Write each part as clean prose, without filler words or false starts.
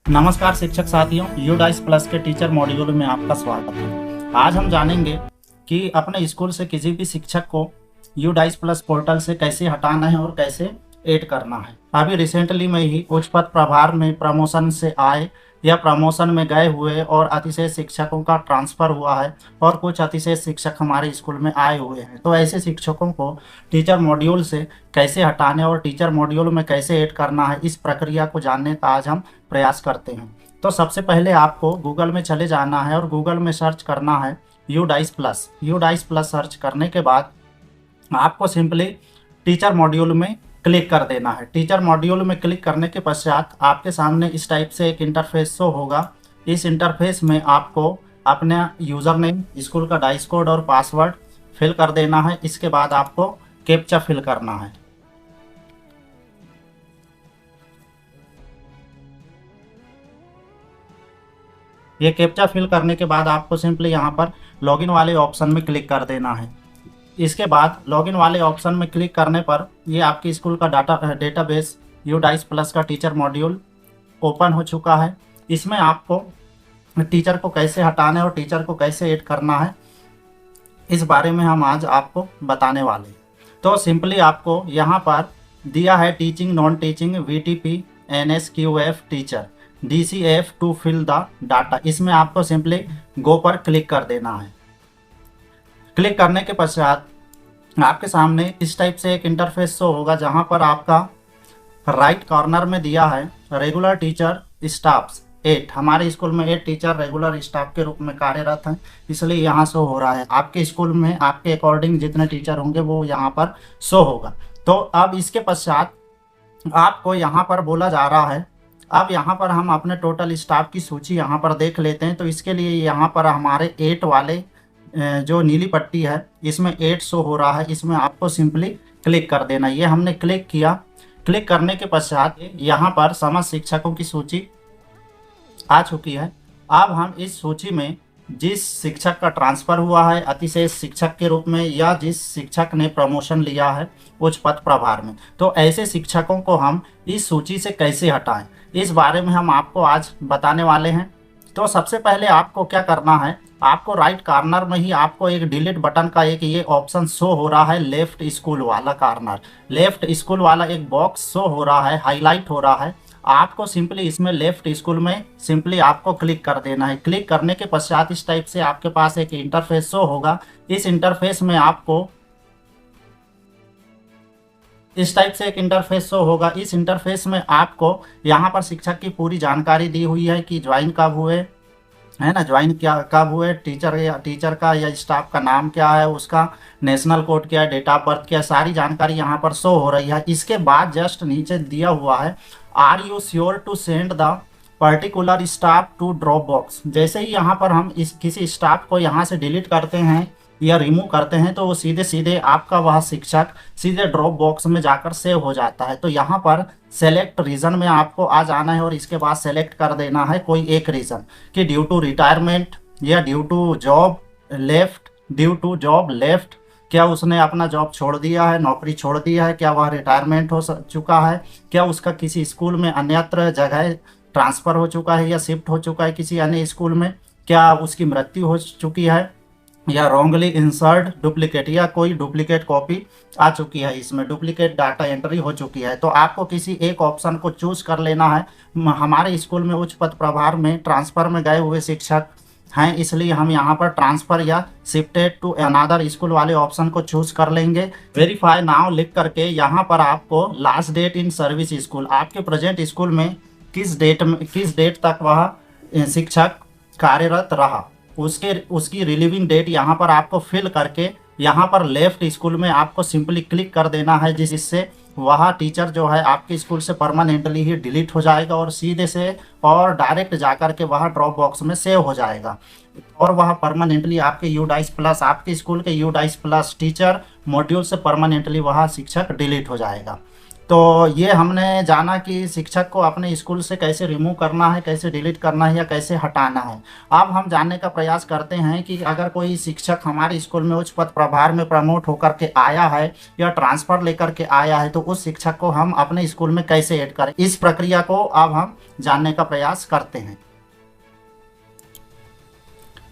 नमस्कार शिक्षक साथियों, यूडाइस प्लस के टीचर मॉड्यूल में आपका स्वागत है। आज हम जानेंगे कि अपने स्कूल से किसी भी शिक्षक को यूडाइस प्लस पोर्टल से कैसे हटाना है और कैसे ऐड करना है। अभी रिसेंटली में ही उच्च पद प्रभार में प्रमोशन से आए या प्रमोशन में गए हुए और अतिशय शिक्षकों का ट्रांसफ़र हुआ है और कुछ अतिशय शिक्षक हमारे स्कूल में आए हुए हैं। तो ऐसे शिक्षकों को टीचर मॉड्यूल से कैसे हटाने और टीचर मॉड्यूल में कैसे ऐड करना है, इस प्रक्रिया को जानने का आज हम प्रयास करते हैं। तो सबसे पहले आपको गूगल में चले जाना है और गूगल में सर्च करना है UDISE plus. UDISE plus search करने के बाद आपको सिंपली टीचर मॉड्यूल में क्लिक कर देना है। टीचर मॉड्यूल में क्लिक करने के पश्चात आपके सामने इस टाइप से एक इंटरफेस शो होगा। इस इंटरफेस में आपको अपना यूज़र नेम, स्कूल का डाइस कोड और पासवर्ड फिल कर देना है। इसके बाद आपको कैप्चा फिल करना है। ये कैप्चा फिल करने के बाद आपको सिंपली यहाँ पर लॉगिन वाले ऑप्शन में क्लिक कर देना है। इसके बाद लॉगिन वाले ऑप्शन में क्लिक करने पर ये आपके स्कूल का डेटाबेस यूडाइस प्लस का टीचर मॉड्यूल ओपन हो चुका है। इसमें आपको टीचर को कैसे हटाना है और टीचर को कैसे ऐड करना है, इस बारे में हम आज आपको बताने वाले हैं। तो सिंपली आपको यहाँ पर दिया है teaching, non teaching, VTP, NSQF teacher, DCF to fill the data. इसमें आपको सिंपली गो पर क्लिक कर देना है। क्लिक करने के पश्चात आपके सामने इस टाइप से एक इंटरफेस शो होगा, जहां पर आपका राइट कॉर्नर में दिया है रेगुलर टीचर स्टाफ्स 8। हमारे स्कूल में 8 टीचर रेगुलर स्टाफ के रूप में कार्यरत हैं, इसलिए यहाँ शो हो रहा है। आपके स्कूल में आपके अकॉर्डिंग जितने टीचर होंगे वो यहाँ पर शो होगा। तो अब इसके पश्चात आपको यहाँ पर बोला जा रहा है, अब यहाँ पर हम अपने टोटल स्टाफ की सूची यहाँ पर देख लेते हैं। तो इसके लिए यहाँ पर हमारे 8 वाले जो नीली पट्टी है इसमें 8 शो हो रहा है, इसमें आपको सिंपली क्लिक कर देना। ये हमने क्लिक किया। क्लिक करने के पश्चात यहाँ पर समस्त शिक्षकों की सूची आ चुकी है। अब हम इस सूची में जिस शिक्षक का ट्रांसफ़र हुआ है अतिशय शिक्षक के रूप में, या जिस शिक्षक ने प्रमोशन लिया है उच्च पद प्रभार में, तो ऐसे शिक्षकों को हम इस सूची से कैसे हटाएं, इस बारे में हम आपको आज बताने वाले हैं। तो सबसे पहले आपको क्या करना है, आपको राइट कॉर्नर में ही आपको एक डिलीट बटन का एक ये ऑप्शन शो हो रहा है, लेफ्ट स्कूल वाला कॉर्नर, लेफ्ट स्कूल वाला एक बॉक्स शो हो रहा है, हाईलाइट हो रहा है। आपको सिंपली इसमें लेफ्ट स्कूल में सिंपली आपको क्लिक कर देना है। क्लिक करने के पश्चात इस टाइप से आपके पास एक इंटरफेस शो होगा। इस इंटरफेस में आपको इस टाइप से एक इंटरफेस शो होगा। इस इंटरफेस में आपको यहाँ पर शिक्षक की पूरी जानकारी दी हुई है कि ज्वाइन कब हुए, है ना, ज्वाइन क्या कब हुए, टीचर का या स्टाफ का नाम क्या है, उसका नेशनल कोड क्या है, डेट ऑफ बर्थ क्या है, सारी जानकारी यहाँ पर शो हो रही है। इसके बाद जस्ट नीचे दिया हुआ है are you sure to send the particular staff to drop box. जैसे ही यहाँ पर हम इस किसी स्टाफ को यहाँ से डिलीट करते हैं या रिमूव करते हैं तो वो सीधे सीधे आपका वह शिक्षक सीधे ड्रॉप बॉक्स में जाकर सेव हो जाता है। तो यहाँ पर सेलेक्ट रीज़न में आपको आ जाना है और इसके बाद सेलेक्ट कर देना है कोई एक रीज़न कि ड्यू टू रिटायरमेंट या due to job left, due to job left, क्या उसने अपना जॉब छोड़ दिया है, नौकरी छोड़ दिया है, क्या वह रिटायरमेंट हो चुका है, क्या उसका किसी स्कूल में अन्यत्र जगह ट्रांसफ़र हो चुका है या शिफ्ट हो चुका है किसी अन्य स्कूल में, क्या उसकी मृत्यु हो चुकी है, या रॉन्गली इंसर्ट डुप्लीकेट, या कोई डुप्लीकेट कॉपी आ चुकी है, इसमें डुप्लीकेट डाटा एंट्री हो चुकी है। तो आपको किसी एक ऑप्शन को चूज कर लेना है। हमारे स्कूल में उच्च पद प्रभार में ट्रांसफ़र में गए हुए शिक्षक हैं, इसलिए हम यहाँ पर ट्रांसफ़र या शिफ्टेड टू अनदर स्कूल वाले ऑप्शन को चूज कर लेंगे। वेरीफाई नाउ लिख करके यहाँ पर आपको last date in service school, आपके प्रेजेंट स्कूल में किस डेट तक वह शिक्षक कार्यरत रहा, उसकी रिलीविंग डेट यहाँ पर आपको फिल करके यहाँ पर लेफ्ट स्कूल में आपको सिंपली क्लिक कर देना है, जिससे वह टीचर जो है आपके स्कूल से परमानेंटली ही डिलीट हो जाएगा और सीधे से और डायरेक्ट जाकर के वह ड्रॉप बॉक्स में सेव हो जाएगा और वह परमानेंटली आपके यूडाइस प्लस, आपके स्कूल के यूडाइस प्लस टीचर मॉड्यूल से परमानेंटली वह शिक्षक डिलीट हो जाएगा। तो ये हमने जाना कि शिक्षक को अपने स्कूल से कैसे रिमूव करना है, कैसे डिलीट करना है या कैसे हटाना है। अब हम जानने का प्रयास करते हैं कि अगर कोई शिक्षक हमारे स्कूल में उच्च पद प्रभार में प्रमोट होकर के आया है या ट्रांसफ़र लेकर के आया है तो उस शिक्षक को हम अपने स्कूल में कैसे ऐड करें, इस प्रक्रिया को अब हम जानने का प्रयास करते हैं।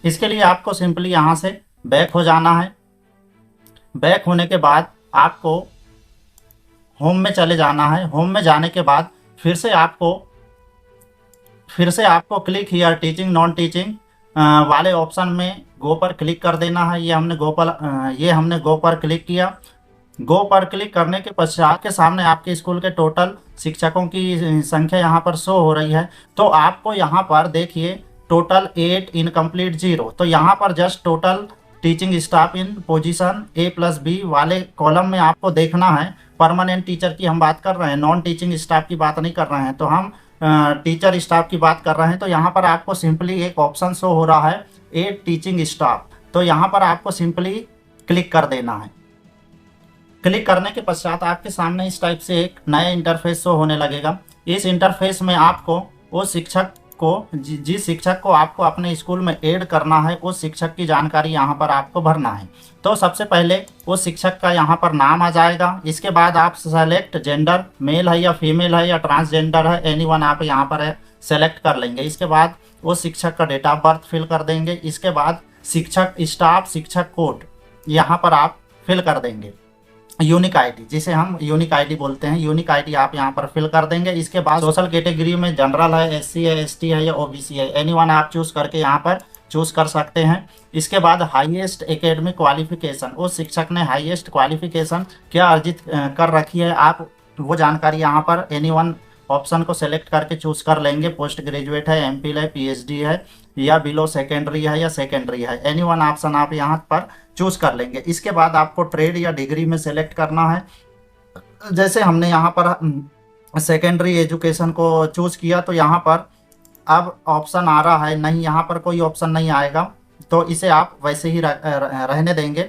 इसके लिए आपको सिंपली यहाँ से बैक हो जाना है। बैक होने के बाद आपको होम में चले जाना है। होम में जाने के बाद फिर से आपको click here teaching non teaching वाले ऑप्शन में गो पर क्लिक कर देना है। ये हमने गो पर क्लिक किया। गो पर क्लिक करने के पश्चात के सामने आपके स्कूल के टोटल शिक्षकों की संख्या यहाँ पर शो हो रही है। तो आपको यहाँ पर देखिए टोटल 8 इनकम्प्लीट 0। तो यहाँ पर जस्ट टोटल टीचिंग स्टाफ इन पोजीशन A+B वाले कॉलम में आपको देखना है। परमानेंट टीचर की हम बात कर रहे हैं, नॉन टीचिंग स्टाफ की बात नहीं कर रहे हैं। तो हम टीचर स्टाफ की बात कर रहे हैं। तो यहाँ पर आपको सिंपली एक ऑप्शन शो हो रहा है 8 टीचिंग स्टाफ। तो यहाँ पर आपको सिंपली क्लिक कर देना है। क्लिक करने के पश्चात आपके सामने इस टाइप से एक नया इंटरफेस शो होने लगेगा। इस इंटरफेस में आपको वो शिक्षक को जिस शिक्षक को आपको अपने स्कूल में ऐड करना है उस शिक्षक की जानकारी यहाँ पर आपको भरना है। तो सबसे पहले उस शिक्षक का यहाँ पर नाम आ जाएगा। इसके बाद आप सेलेक्ट जेंडर, मेल है या फीमेल है या ट्रांसजेंडर है, एनीवन आप यहाँ पर सेलेक्ट कर लेंगे। इसके बाद वो शिक्षक का डेट ऑफ बर्थ फिल कर देंगे। इसके बाद शिक्षक स्टाफ शिक्षक कोड यहाँ पर आप फिल कर देंगे। यूनिक आईडी, जिसे हम यूनिक आईडी बोलते हैं, यूनिक आईडी आप यहाँ पर फिल कर देंगे। इसके बाद सोशल कैटेगरी में जनरल है, SC है, ST है या OBC है, एनीवन आप चूज करके यहाँ पर चूज कर सकते हैं। इसके बाद हाईएस्ट एकेडमिक क्वालिफिकेशन, उस शिक्षक ने हाईएस्ट क्वालिफिकेशन क्या अर्जित कर रखी है, आप वो जानकारी यहाँ पर एनीवन ऑप्शन को सेलेक्ट करके चूज कर लेंगे। पोस्ट ग्रेजुएट है, MPhil है, PhD है या बिलो सेकेंडरी है या सेकेंडरी है, एनीवन ऑप्शन आप यहाँ पर चूज कर लेंगे। इसके बाद आपको ट्रेड या डिग्री में सेलेक्ट करना है। जैसे हमने यहाँ पर सेकेंडरी एजुकेशन को चूज किया तो यहाँ पर अब ऑप्शन आ रहा है नहीं, यहाँ पर कोई ऑप्शन नहीं आएगा। तो इसे आप वैसे ही रहने देंगे,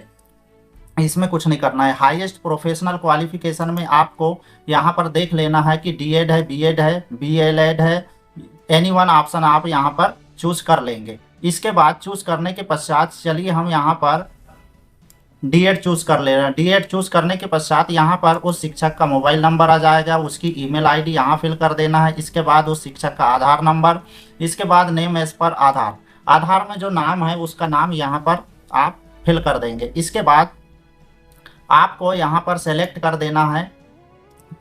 इसमें कुछ नहीं करना है। हाईएस्ट प्रोफेशनल क्वालिफिकेशन में आपको यहाँ पर देख लेना है कि D.Ed है, B.Ed है, BLed है, एनीवन ऑप्शन आप यहाँ पर चूज कर लेंगे। इसके बाद चूज करने के पश्चात चलिए हम यहाँ पर D.Ed चूज कर ले रहे हैं। D.Ed चूज करने के पश्चात यहाँ पर उस शिक्षक का मोबाइल नंबर आ जाएगा, उसकी ईमेल आईडी यहाँ फिल कर देना है। इसके बाद उस शिक्षक का आधार नंबर, इसके बाद नेम एज पर आधार, आधार में जो नाम है उसका नाम यहाँ पर आप फिल कर देंगे। इसके बाद आपको यहाँ पर सेलेक्ट कर देना है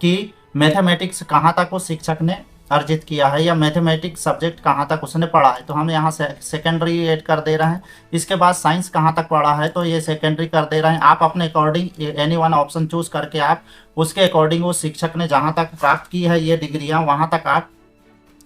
कि मैथमेटिक्स कहाँ तक उस शिक्षक ने अर्जित किया है या मैथमेटिक्स सब्जेक्ट कहाँ तक उसने पढ़ा है, तो हम यहाँ से सेकेंडरी ऐड कर दे रहे हैं। इसके बाद साइंस कहाँ तक पढ़ा है तो ये सेकेंडरी कर दे रहे हैं। आप अपने अकॉर्डिंग एनीवन ऑप्शन चूज करके आप उसके अकॉर्डिंग उस शिक्षक ने जहाँ तक प्राप्त की है ये डिग्रियाँ वहाँ तक आप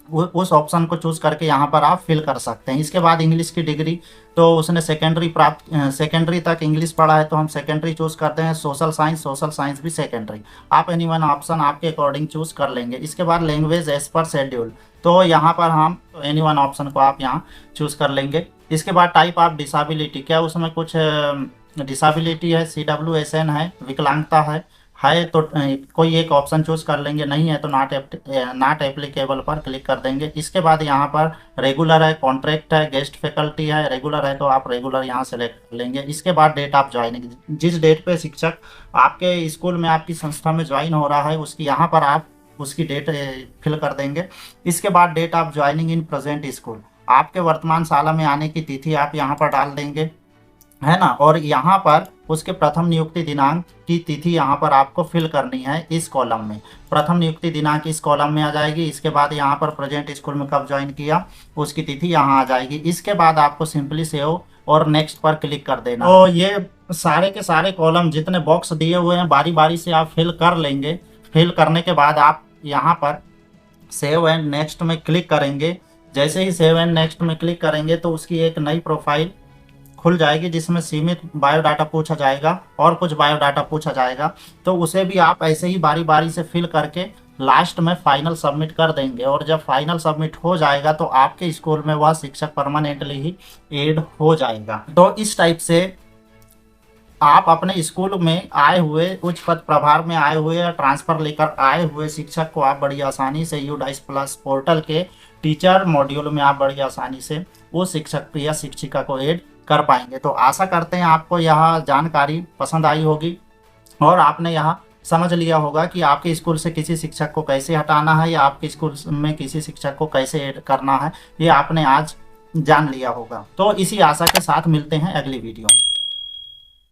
उस ऑप्शन को चूज करके यहाँ पर आप फिल कर सकते हैं। इसके बाद इंग्लिश की डिग्री, तो उसने सेकेंडरी तक इंग्लिश पढ़ा है तो हम सेकेंडरी चूज करते हैं। सोशल साइंस भी सेकेंडरी, आप एनीवन ऑप्शन आपके अकॉर्डिंग चूज कर लेंगे। इसके बाद लैंग्वेज एज पर शेड्यूल, तो यहाँ पर हम एनीवन ऑप्शन को आप यहाँ चूज कर लेंगे। इसके बाद टाइप ऑफ डिसेबिलिटी, क्या उसमें कुछ डिसेबिलिटी है, CWSN है, विकलांगता है तो कोई एक ऑप्शन चूज कर लेंगे, नहीं है तो नॉट एप्लीकेबल पर क्लिक कर देंगे। इसके बाद यहाँ पर रेगुलर है, कॉन्ट्रैक्ट है, गेस्ट फैकल्टी है, रेगुलर है तो आप रेगुलर यहाँ सेलेक्ट कर लेंगे। इसके बाद डेट ऑफ ज्वाइनिंग, जिस डेट पे शिक्षक आपके स्कूल में आपकी संस्था में ज्वाइन हो रहा है उसकी यहाँ पर आप उसकी डेट फिल कर देंगे। इसके बाद date of joining in present school, आपके वर्तमान शाला में आने की तिथि आप यहाँ पर डाल देंगे, है ना। और यहाँ पर उसके प्रथम नियुक्ति दिनांक की तिथि यहाँ पर आपको फिल करनी है इस कॉलम में। प्रथम नियुक्ति दिनांक इस कॉलम में आ जाएगी। इसके बाद यहाँ पर प्रेजेंट स्कूल में कब ज्वाइन किया उसकी तिथि यहाँ आ जाएगी। इसके बाद आपको सिंपली सेव और नेक्स्ट पर क्लिक कर देना। तो ये सारे के सारे कॉलम जितने बॉक्स दिए हुए हैं बारी बारी से आप फिल कर लेंगे। फिल करने के बाद आप यहाँ पर सेव एंड नेक्स्ट में क्लिक करेंगे। जैसे ही सेव एंड नेक्स्ट में क्लिक करेंगे तो उसकी एक नई प्रोफाइल खुल जाएगी जिसमें सीमित बायोडाटा पूछा जाएगा और कुछ बायोडाटा पूछा जाएगा। तो उसे भी आप ऐसे ही बारी बारी से फिल करके लास्ट में फाइनल सबमिट कर देंगे। और जब फाइनल सबमिट हो जाएगा तो आपके स्कूल में वह शिक्षक परमानेंटली ही ऐड हो जाएगा। तो इस टाइप से आप अपने स्कूल में आए हुए, उच्च पद प्रभार में आए हुए या ट्रांसफर लेकर आए हुए शिक्षक को आप बड़ी आसानी से यूडाइस प्लस पोर्टल के टीचर मॉड्यूल में आप बड़ी आसानी से वो शिक्षक या शिक्षिका को ऐड कर पाएंगे। तो आशा करते हैं आपको यह जानकारी पसंद आई होगी और आपने यहाँ समझ लिया होगा कि आपके स्कूल से किसी शिक्षक को कैसे हटाना है या आपके स्कूल में किसी शिक्षक को कैसे ऐड करना है, ये आपने आज जान लिया होगा। तो इसी आशा के साथ मिलते हैं अगली वीडियो में।